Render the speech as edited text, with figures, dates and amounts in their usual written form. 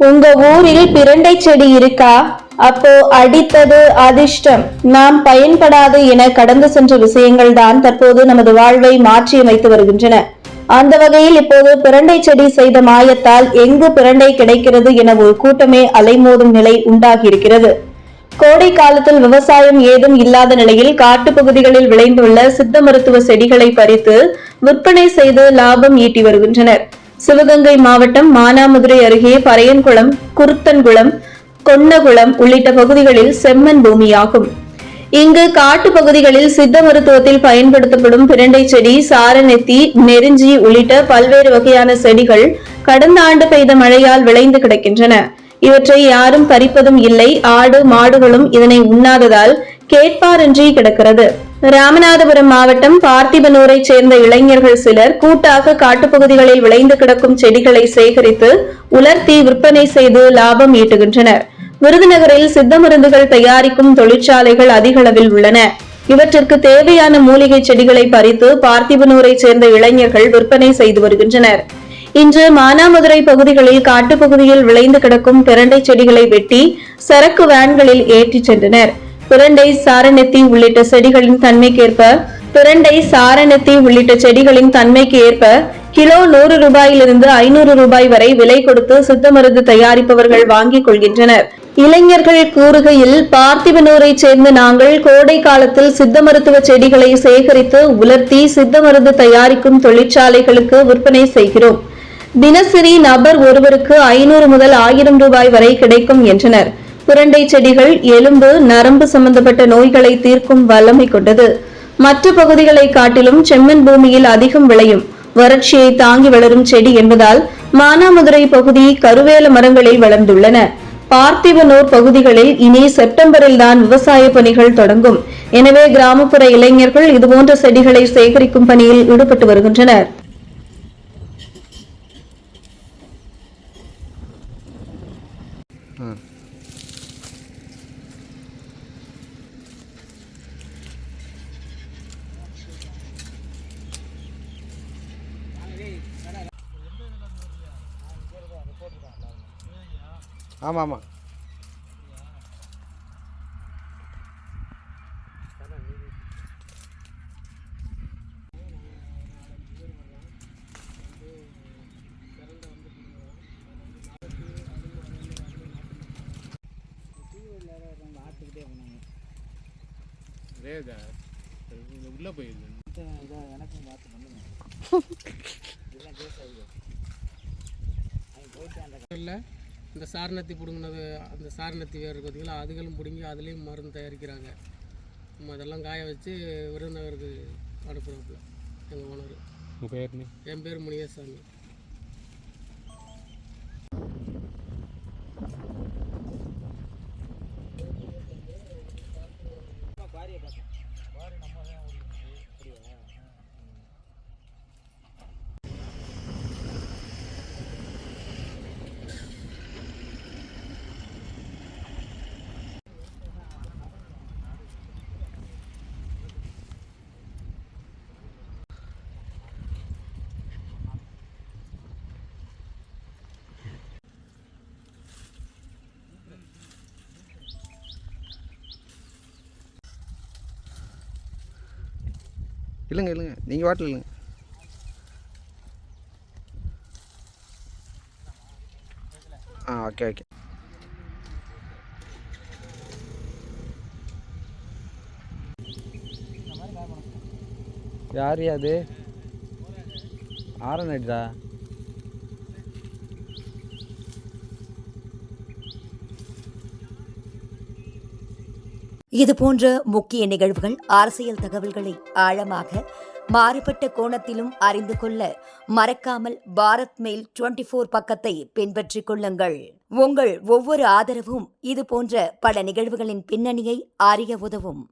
உங்க ஊரில் பிரண்டை செடி இருக்கா? அப்போ அடித்தது அதிர்ஷ்டம். நாம் பயன்படாது என கடந்து சென்ற விஷயங்கள் தான் தற்போது நமது வாழ்வை மாற்றியமைத்து வருகின்றன. அந்த வகையில் இப்போது பிரண்டை செடி செய்த மாயத்தால் எங்கு பிரண்டை கிடைக்கிறது என ஒரு கூட்டமே அலைமோதும் நிலை உண்டாகியிருக்கிறது. கோடை காலத்தில் விவசாயம் ஏதும் இல்லாத நிலையில் காட்டுப்பகுதிகளில் விளைந்துள்ள சித்த மருத்துவ செடிகளை பறித்து விற்பனை செய்து லாபம் ஈட்டி வருகின்றனர். சிவகங்கை மாவட்டம் மானாமதுரை அருகே பறையன்குளம், குருத்தன்குளம், கொன்னகுளம் உள்ளிட்ட பகுதிகளில் செம்மண் பூமியாகும். இங்கு காட்டு பகுதிகளில் சித்த மருத்துவத்தில் பயன்படுத்தப்படும் பிரண்டை செடி, சாரநெத்தி, நெருஞ்சி உள்ளிட்ட பல்வேறு வகையான செடிகள் கடந்த ஆண்டு பெய்த மழையால் விளைந்து கிடக்கின்றன. இவற்றை யாரும் பறிப்பதும் இல்லை. ஆடு மாடுகளும் இதனை உண்ணாததால் கேட்பாரின்றி கிடக்கிறது. ராமநாதபுரம் மாவட்டம் பார்த்திபனூரை சேர்ந்த இளைஞர்கள் சிலர் கூட்டாக காட்டுப்பகுதிகளில் விளைந்து கிடக்கும் செடிகளை சேகரித்து உலர்த்தி விற்பனை செய்து லாபம் ஈட்டுகின்றனர். விருதுநகரில் சித்த மருந்துகள் தயாரிக்கும் தொழிற்சாலைகள் அதிக அளவில் உள்ளன. இவற்றிற்கு தேவையான மூலிகை செடிகளை பறித்து பார்த்திபனூரை சேர்ந்த இளைஞர்கள் விற்பனை செய்து வருகின்றனர். இன்று மானாமதுரை பகுதிகளில் காட்டுப்பகுதியில் விளைந்து கிடக்கும் பிரண்டை செடிகளை வெட்டி சரக்கு வேன்களில் ஏற்றிச் சென்றனர். பிரண்டை, சாரநெத்தி உள்ளிட்ட செடிகளின் தன்மைக்கு ஏற்ப கிலோ 100 ரூபாயிலிருந்து 500 ரூபாய் வரை விலை கொடுத்து சித்த மருந்து தயாரிப்பவர்கள் வாங்கிக் கொள்கின்றனர். இளைஞர்கள் கூறுகையில், பார்த்திபனூரை சேர்ந்த நாங்கள் கோடை காலத்தில் சித்த மருத்துவ செடிகளை சேகரித்து உலர்த்தி சித்த மருந்து தயாரிக்கும் தொழிற்சாலைகளுக்கு விற்பனை செய்கிறோம். தினசரி நபர் ஒருவருக்கு 500 முதல் 1000 ரூபாய் வரை கிடைக்கும் என்றனர். பிரண்டை செடிகள் எலும்பு, நரம்பு சம்பந்தப்பட்ட நோய்களை தீர்க்கும் வல்லமை கொண்டது. மற்ற பகுதிகளை காட்டிலும் செம்மண் பூமியில் அதிகம் விளையும், வறட்சியை தாங்கி வளரும் செடி என்பதால் மானாமதுரை பகுதி கருவேல மரங்களில் வளர்ந்துள்ளன. பார்த்திபனூர் பகுதிகளில் இனி செப்டம்பரில் தான் விவசாய பணிகள் தொடங்கும். எனவே கிராமப்புற இளைஞர்கள் இதுபோன்ற செடிகளை சேகரிக்கும் பணியில் ஈடுபட்டு வருகின்றனர். ஆமாம் ஆமாம். உள்ள போயிடுது. எனக்கும் பார்த்து பண்ணுங்க. இந்த சாரணத்தி பிடுங்கினது, அந்த சாரணத்தி வேறு இருக்குது பார்த்தீங்களா, அதுகளும் பிடுங்கி அதுலேயும் மருந்து தயாரிக்கிறாங்க. நம்ம அதெல்லாம் காய வச்சு விருதுநகருக்கு அனுப்புகிறோம்ல எங்கள் ஓனர். என் பேர் முனியசாமி. இல்லைங்க இல்லைங்க, நீங்கள் வாட்டில் இல்லைங்க. Okay okay. யார் அது? ஆரநாயிடுதா? இதுபோன்ற முக்கிய நிகழ்வுகள், அரசியல் தகவல்களை ஆழமாக, மாறுபட்ட கோணத்திலும் அறிந்து கொள்ள மறக்காமல் பாரத் மெயில் 24 பக்கத்தை பின்பற்றிக் கொள்ளுங்கள். உங்கள் ஒவ்வொரு ஆதரவும் இதுபோன்ற பல நிகழ்வுகளின் பின்னணியை அறிய உதவும்.